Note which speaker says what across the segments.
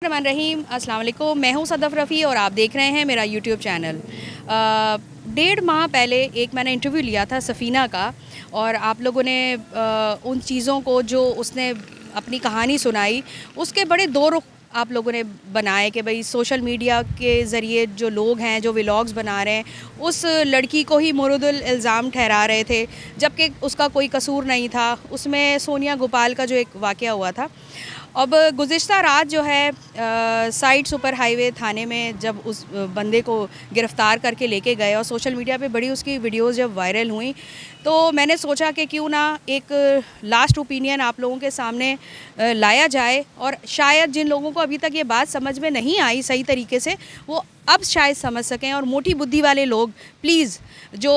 Speaker 1: रहमान रहीम, अस्सलाम वालेकुम। मैं हूं सदफ़ रफ़ी और आप देख रहे हैं मेरा यूट्यूब चैनल। 1.5 माह पहले एक मैंने इंटरव्यू लिया था सफ़ीना का, और आप लोगों ने उन चीज़ों को जो उसने अपनी कहानी सुनाई, उसके बड़े दो रुख आप लोगों ने बनाए कि भाई सोशल मीडिया के ज़रिए जो लोग हैं जो व्लॉग्स बना रहे हैं, उस लड़की को ही मुर्दुल इल्ज़ाम ठहरा रहे थे, जबकि उसका कोई कसूर नहीं था। उसमें सोनिया गोपाल का जो एक वाक़या हुआ था। अब गुज़िश्ता रात जो है साइड सुपर हाईवे थाने में जब उस बंदे को गिरफ़्तार करके लेके गए और सोशल मीडिया पे बड़ी उसकी वीडियोस जब वायरल हुई, तो मैंने सोचा कि क्यों ना एक लास्ट ओपिनियन आप लोगों के सामने लाया जाए, और शायद जिन लोगों को अभी तक ये बात समझ में नहीं आई सही तरीके से, वो अब शायद समझ सकें। और मोटी बुद्धि वाले लोग प्लीज़ जो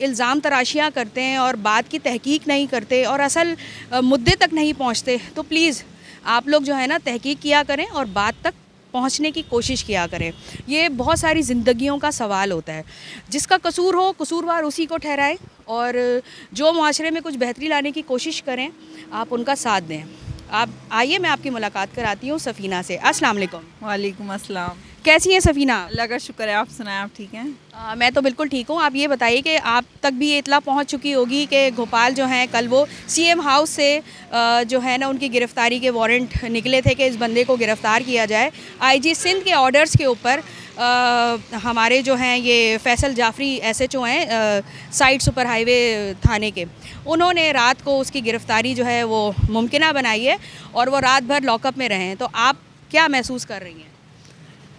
Speaker 1: इल्ज़ाम तराशियाँ करते हैं और बात की तहकीक नहीं करते और असल मुद्दे तक नहीं पहुँचते, तो प्लीज़ आप लोग जो है ना तहकीक किया करें और बात तक पहुंचने की कोशिश किया करें। ये बहुत सारी ज़िंदगियों का सवाल होता है। जिसका कसूर हो कसूरवार उसी को ठहराएं, और जो मुआशरे में कुछ बेहतरी लाने की कोशिश करें आप उनका साथ दें। आप आइए, मैं आपकी मुलाकात कराती हूँ सफ़ीना से। अस्सलाम वालेकुम।
Speaker 2: वालेकुम अस्सलाम।
Speaker 1: कैसी हैं सफ़ीना?
Speaker 2: अल्लाह का शुक्र है, आप सुनाएं, आप ठीक हैं?
Speaker 1: मैं तो बिल्कुल ठीक हूँ। आप ये बताइए कि आप तक भी ये इत्तला पहुँच चुकी होगी कि गोपाल जो हैं कल वो सीएम हाउस से जो है ना उनकी गिरफ़्तारी के वारंट निकले थे कि इस बंदे को गिरफ़्तार किया जाए। आईजी सिंध के ऑर्डर्स के ऊपर हमारे जो हैं ये फैसल जाफरी एसएचओ हैं साइड सुपर हाईवे थाने के, उन्होंने रात को उसकी गिरफ़्तारी जो है वो मुमकिना बनाई है और वो रात भर लॉकअप में रहे हैं। तो आप क्या महसूस कर रही हैं?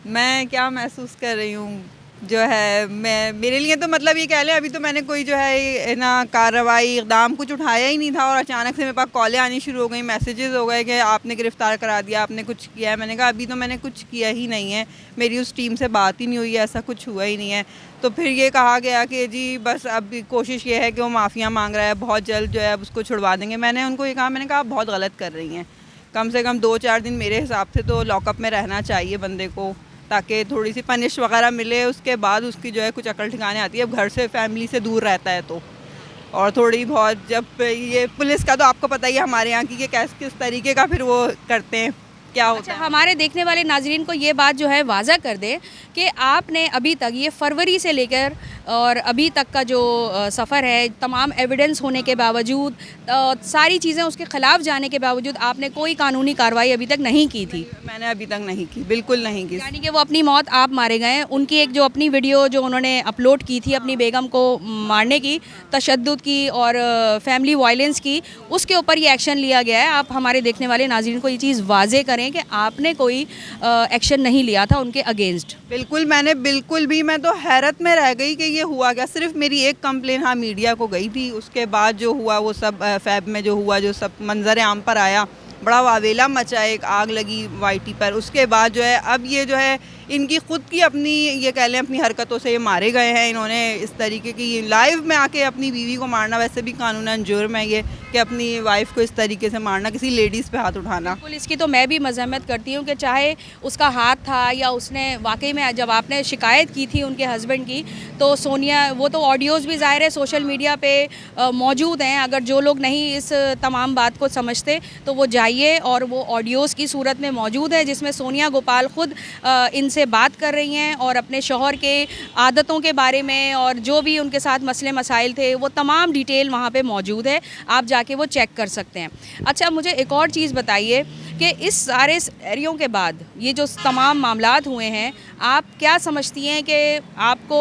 Speaker 2: मैं क्या महसूस कर रही हूँ जो है, मैं मेरे लिए तो मतलब ये कह लें, अभी तो मैंने कोई जो है ना कार्रवाई इक़दाम कुछ उठाया ही नहीं था, और अचानक से मेरे पास कॉलें आनी शुरू हो गई, मैसेजेस हो गए कि आपने गिरफ़्तार करा दिया, आपने कुछ किया है। मैंने कहा अभी तो मैंने कुछ किया ही नहीं है, मेरी उस टीम से बात ही नहीं हुई है, ऐसा कुछ हुआ ही नहीं है। तो फिर ये कहा गया कि जी बस अब कोशिश ये है कि वो माफ़िया मांग रहा है, बहुत जल्द जो है अब उसको छुड़वा देंगे। मैंने उनको ये कहा, मैंने कहा आप बहुत गलत कर रही हैं, कम से कम 2-4 दिन मेरे हिसाब से तो लॉकअप में रहना चाहिए बंदे को, ताकि थोड़ी सी पनिश वगैरह मिले, उसके बाद उसकी जो है कुछ अकल ठिकाने आती है। अब घर से फैमिली से दूर रहता है तो, और थोड़ी बहुत जब ये पुलिस का तो आपको पता ही है हमारे यहाँ की कि किस तरीके का फिर वो करते हैं, क्या होता है।
Speaker 1: हमारे देखने वाले नाजरीन को ये बात जो है वाज़ा कर दें कि आपने अभी तक ये फरवरी से लेकर और अभी तक का जो सफ़र है, तमाम एविडेंस होने के बावजूद, सारी चीज़ें उसके ख़िलाफ़ जाने के बावजूद आपने कोई कानूनी कार्रवाई अभी तक नहीं की थी।
Speaker 2: मैंने अभी तक नहीं की, बिल्कुल नहीं की।
Speaker 1: यानी कि वो अपनी मौत आप मारे गए। उनकी एक जो अपनी वीडियो जो उन्होंने अपलोड की थी अपनी बेगम को मारने की, तशद्दुद की और फैमिली वायलेंस की, उसके ऊपर ये एक्शन लिया गया है। आप हमारे देखने वाले नाज़रीन को ये चीज़ वाज़े करें कि आपने कोई एक्शन नहीं लिया था उनके अगेंस्ट।
Speaker 2: बिल्कुल, मैंने बिल्कुल भी, मैं तो हैरत में रह गई कि ये हुआ क्या। सिर्फ मेरी एक कंप्लेन हाँ मीडिया को गई थी, उसके बाद जो हुआ वो सब फैब में जो हुआ, जो सब मंजर आम पर आया, बड़ा वावेला मचा, एक आग लगी वाईटी पर। उसके बाद जो है अब ये जो है इनकी ख़ुद की अपनी ये कह लें अपनी हरकतों से ये मारे गए हैं। इन्होंने इस तरीके की लाइव में आके अपनी बीवी को मारना, वैसे भी कानूनन जुर्म है ये कि अपनी वाइफ को इस तरीके से मारना, किसी लेडीज़ पे हाथ उठाना।
Speaker 1: बिल्कुल, इसकी तो मैं भी मज़म्मत करती हूँ कि चाहे उसका हाथ था या उसने वाकई में, जब आपने शिकायत की थी उनके हस्बैंड की, तो सोनिया, वो तो ऑडियोज़ भी ज़ाहिर है सोशल मीडिया पे मौजूद हैं। अगर जो लोग नहीं इस तमाम बात को समझते तो वो जाइए, और वो ऑडियोज़ की सूरत में मौजूद है जिसमें सोनिया गोपाल ख़ुद इनसे बात कर रही हैं और अपने शौहर के आदतों के बारे में और जो भी उनके साथ मसले मसाइल थे वो तमाम डिटेल वहाँ पे मौजूद है। आप जाके वो चेक कर सकते हैं। अच्छा, मुझे एक और चीज़ बताइए कि इस सारे सिनेरियो के बाद ये जो तमाम मामलात हुए हैं, आप क्या समझती हैं कि आपको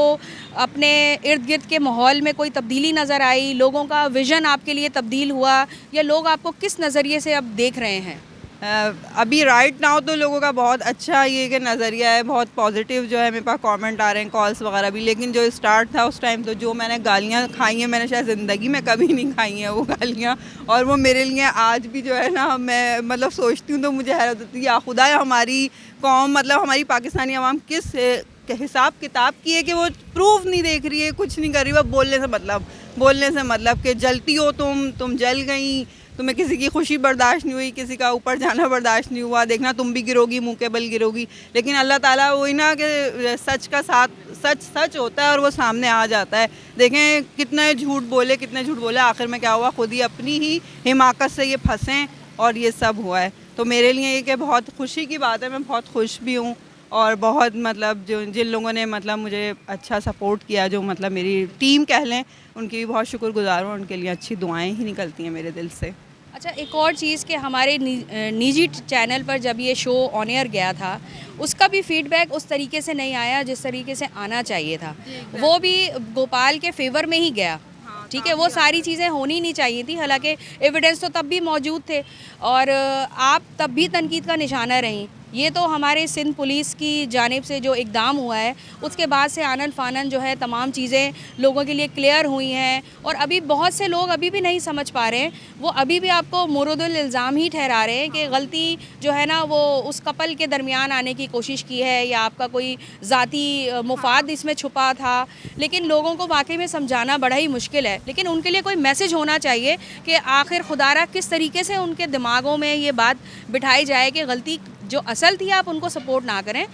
Speaker 1: अपने इर्द गिर्द के माहौल में कोई तब्दीली नज़र आई? लोगों का विज़न आपके लिए तब्दील हुआ, या लोग आपको किस नज़रिए से अब देख रहे हैं?
Speaker 2: अभी राइट नाउ तो लोगों का बहुत अच्छा ये कि नज़रिया है, बहुत पॉजिटिव जो है, मेरे पास कमेंट आ रहे हैं, कॉल्स वगैरह भी। लेकिन जो स्टार्ट था उस टाइम तो जो मैंने गालियाँ खाई हैं, मैंने शायद ज़िंदगी में कभी नहीं खाई हैं वो गालियाँ, और वो मेरे लिए आज भी जो है ना, मैं मतलब सोचती हूँ तो मुझे हैरत होती है, या खुदा हमारी कौम, मतलब हमारी पाकिस्तानी आवाम किस हिसाब किताब की है कि वो प्रूफ नहीं देख रही है, कुछ नहीं कर रही। वो बोलने से मतलब कि जलती हो तुम जल गई, तुम्हें किसी की खुशी बर्दाश्त नहीं हुई, किसी का ऊपर जाना बर्दाश्त नहीं हुआ, देखना तुम भी गिरोगी, मुंह के बल गिरोगी। लेकिन अल्लाह ताला वही ना कि सच का साथ, सच होता है और वो सामने आ जाता है। देखें कितने झूठ बोले, आखिर में क्या हुआ, खुद ही अपनी ही हिमाकत से ये फंसें और ये सब हुआ है। तो मेरे लिए ये कि बहुत खुशी की बात है, मैं बहुत खुश भी हूँ और बहुत मतलब जो जिन लोगों ने मतलब मुझे अच्छा सपोर्ट किया, जो मतलब मेरी टीम कह लें, उनकी भी बहुत शुक्रगुजार हूँ। उनके लिए अच्छी दुआएं ही निकलती हैं मेरे दिल से।
Speaker 1: अच्छा, एक और चीज़ कि हमारे निजी चैनल पर जब ये शो ऑन एयर गया था, उसका भी फीडबैक उस तरीके से नहीं आया जिस तरीके से आना चाहिए था। वो भी गोपाल के फेवर में ही गया। ठीक है, वो सारी चीज़ें होनी नहीं चाहिए थी, हालांकि एविडेंस तो तब भी मौजूद थे और आप तब भी तनकीद का निशाना रहीं। ये तो हमारे सिंध पुलिस की जानिब से जो इक़दाम हुआ है, उसके बाद से आनन फानन जो है तमाम चीज़ें लोगों के लिए क्लियर हुई हैं और अभी बहुत से लोग अभी भी नहीं समझ पा रहे हैं। वो अभी भी आपको मुरदुल इल्ज़ाम ही ठहरा रहे हैं कि गलती जो है ना वो उस कपल के दरमियान आने की कोशिश की है या आपका कोई ज़ाती मुफाद इसमें छुपा था। लेकिन लोगों को वाकई में समझाना बड़ा ही मुश्किल है, लेकिन उनके लिए कोई मैसेज होना चाहिए कि आखिर खुदारा किस तरीके से उनके दिमागों में ये बात बिठाई जाए कि गलती जो असल थी आप उनको सपोर्ट ना करें,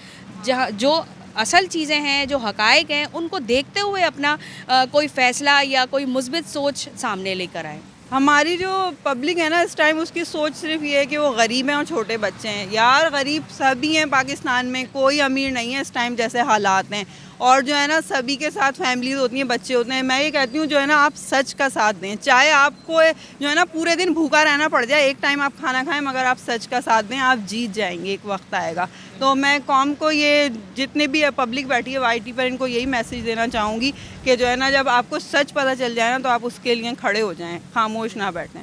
Speaker 1: जहाँ जो असल चीज़ें हैं, जो हक़ाइक़ हैं, उनको देखते हुए अपना कोई फ़ैसला या कोई मुस्बित सोच सामने लेकर आए।
Speaker 2: हमारी जो पब्लिक है ना इस टाइम, उसकी सोच सिर्फ ये है कि वो गरीब हैं और छोटे बच्चे हैं। यार गरीब सभी हैं पाकिस्तान में, कोई अमीर नहीं है इस टाइम जैसे हालात हैं। और जो है ना सभी के साथ फैमिलीज होती हैं, बच्चे होते हैं। मैं ये कहती हूँ जो है ना आप सच का साथ दें, चाहे आपको जो है ना पूरे दिन भूखा रहना पड़ जाए, एक टाइम आप खाना खाएं, मगर आप सच का साथ दें, आप जीत जाएंगे, एक वक्त आएगा। तो मैं कौम को ये जितने भी पब्लिक बैठी है YT पर, इनको यही मैसेज देना चाहूँगी कि जो है ना जब आपको सच पता चल जाए ना तो आप उसके लिए खड़े हो जाएं, खामोश ना बैठें।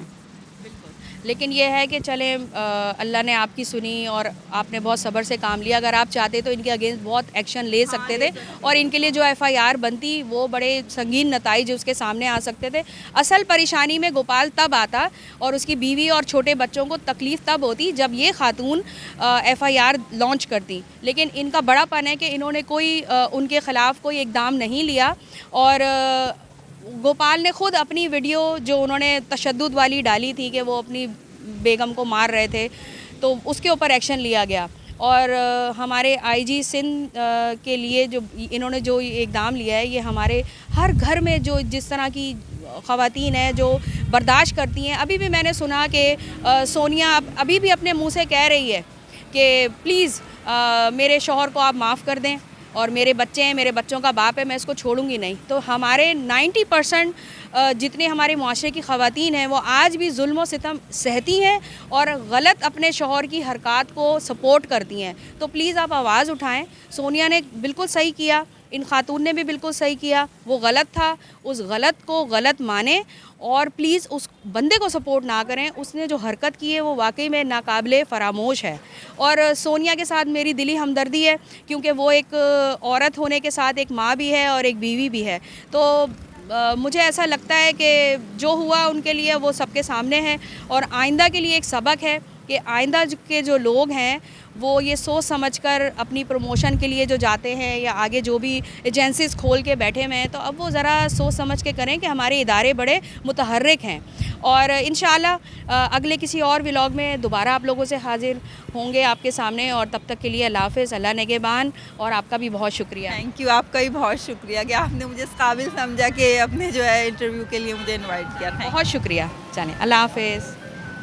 Speaker 1: लेकिन ये है कि चलें, अल्लाह ने आपकी सुनी और आपने बहुत सब्र से काम लिया। अगर आप चाहते तो इनके अगेंस्ट बहुत एक्शन ले सकते थे और इनके लिए जो FIR बनती वो बड़े संगीन नताइज उसके सामने आ सकते थे। असल परेशानी में गोपाल तब आता और उसकी बीवी और छोटे बच्चों को तकलीफ़ तब होती जब ये खातून FIR लॉन्च करती। लेकिन इनका बड़ापन है कि इन्होंने कोई उनके ख़िलाफ़ कोई इक़दाम नहीं लिया और गोपाल ने ख़ुद अपनी वीडियो जो उन्होंने तशद्दुद वाली डाली थी कि वो अपनी बेगम को मार रहे थे, तो उसके ऊपर एक्शन लिया गया। और हमारे IG सिंध के लिए जो इन्होंने जो इक़दाम लिया है, ये हमारे हर घर में जो जिस तरह की ख़वातीन हैं जो बर्दाश्त करती हैं। अभी भी मैंने सुना कि सोनिया अभी भी अपने मुँह से कह रही है कि प्लीज़ मेरे शौहर को आप माफ़ कर दें और मेरे बच्चे हैं, मेरे बच्चों का बाप है, मैं इसको छोड़ूंगी नहीं। तो हमारे 90% जितने हमारे मुआशरे की ख़वातीन हैं वो आज भी जुल्म व सितम सहती हैं और गलत अपने शौहर की हरकत को सपोर्ट करती हैं। तो प्लीज़ आप आवाज़ उठाएं। सोनिया ने बिल्कुल सही किया, इन खातून ने भी बिल्कुल सही किया। वो गलत था, उस गलत को गलत माने और प्लीज़ उस बंदे को सपोर्ट ना करें। उसने जो हरकत की है वो वाकई में नाकाबिले फ़रामोश है। और सोनिया के साथ मेरी दिली हमदर्दी है क्योंकि वो एक औरत होने के साथ एक माँ भी है और एक बीवी भी है। तो मुझे ऐसा लगता है कि जो हुआ उनके लिए वो सबके सामने है और आइंदा के लिए एक सबक है कि आइंदा के जो लोग हैं वो ये सोच समझकर अपनी प्रमोशन के लिए जो जाते हैं या आगे जो भी एजेंसीज़ खोल के बैठे हुए हैं, तो अब वो ज़रा सोच समझ के करें कि हमारे इदारे बड़े मुतहर्रिक हैं। और इंशाल्लाह अगले किसी और व्लॉग में दोबारा आप लोगों से हाजिर होंगे आपके सामने। और तब तक के लिए अल्लाह हाफ़िज़, अल्लाह निगहबान। और आपका भी बहुत शुक्रिया।
Speaker 2: थैंक यू, आपका भी बहुत शुक्रिया कि आपने मुझे इस काबिल समझा कि अपने जो है इंटरव्यू के लिए मुझे इन्वाइट किया।
Speaker 1: बहुत शुक्रिया। चलें, अल्लाह हाफ़िज़।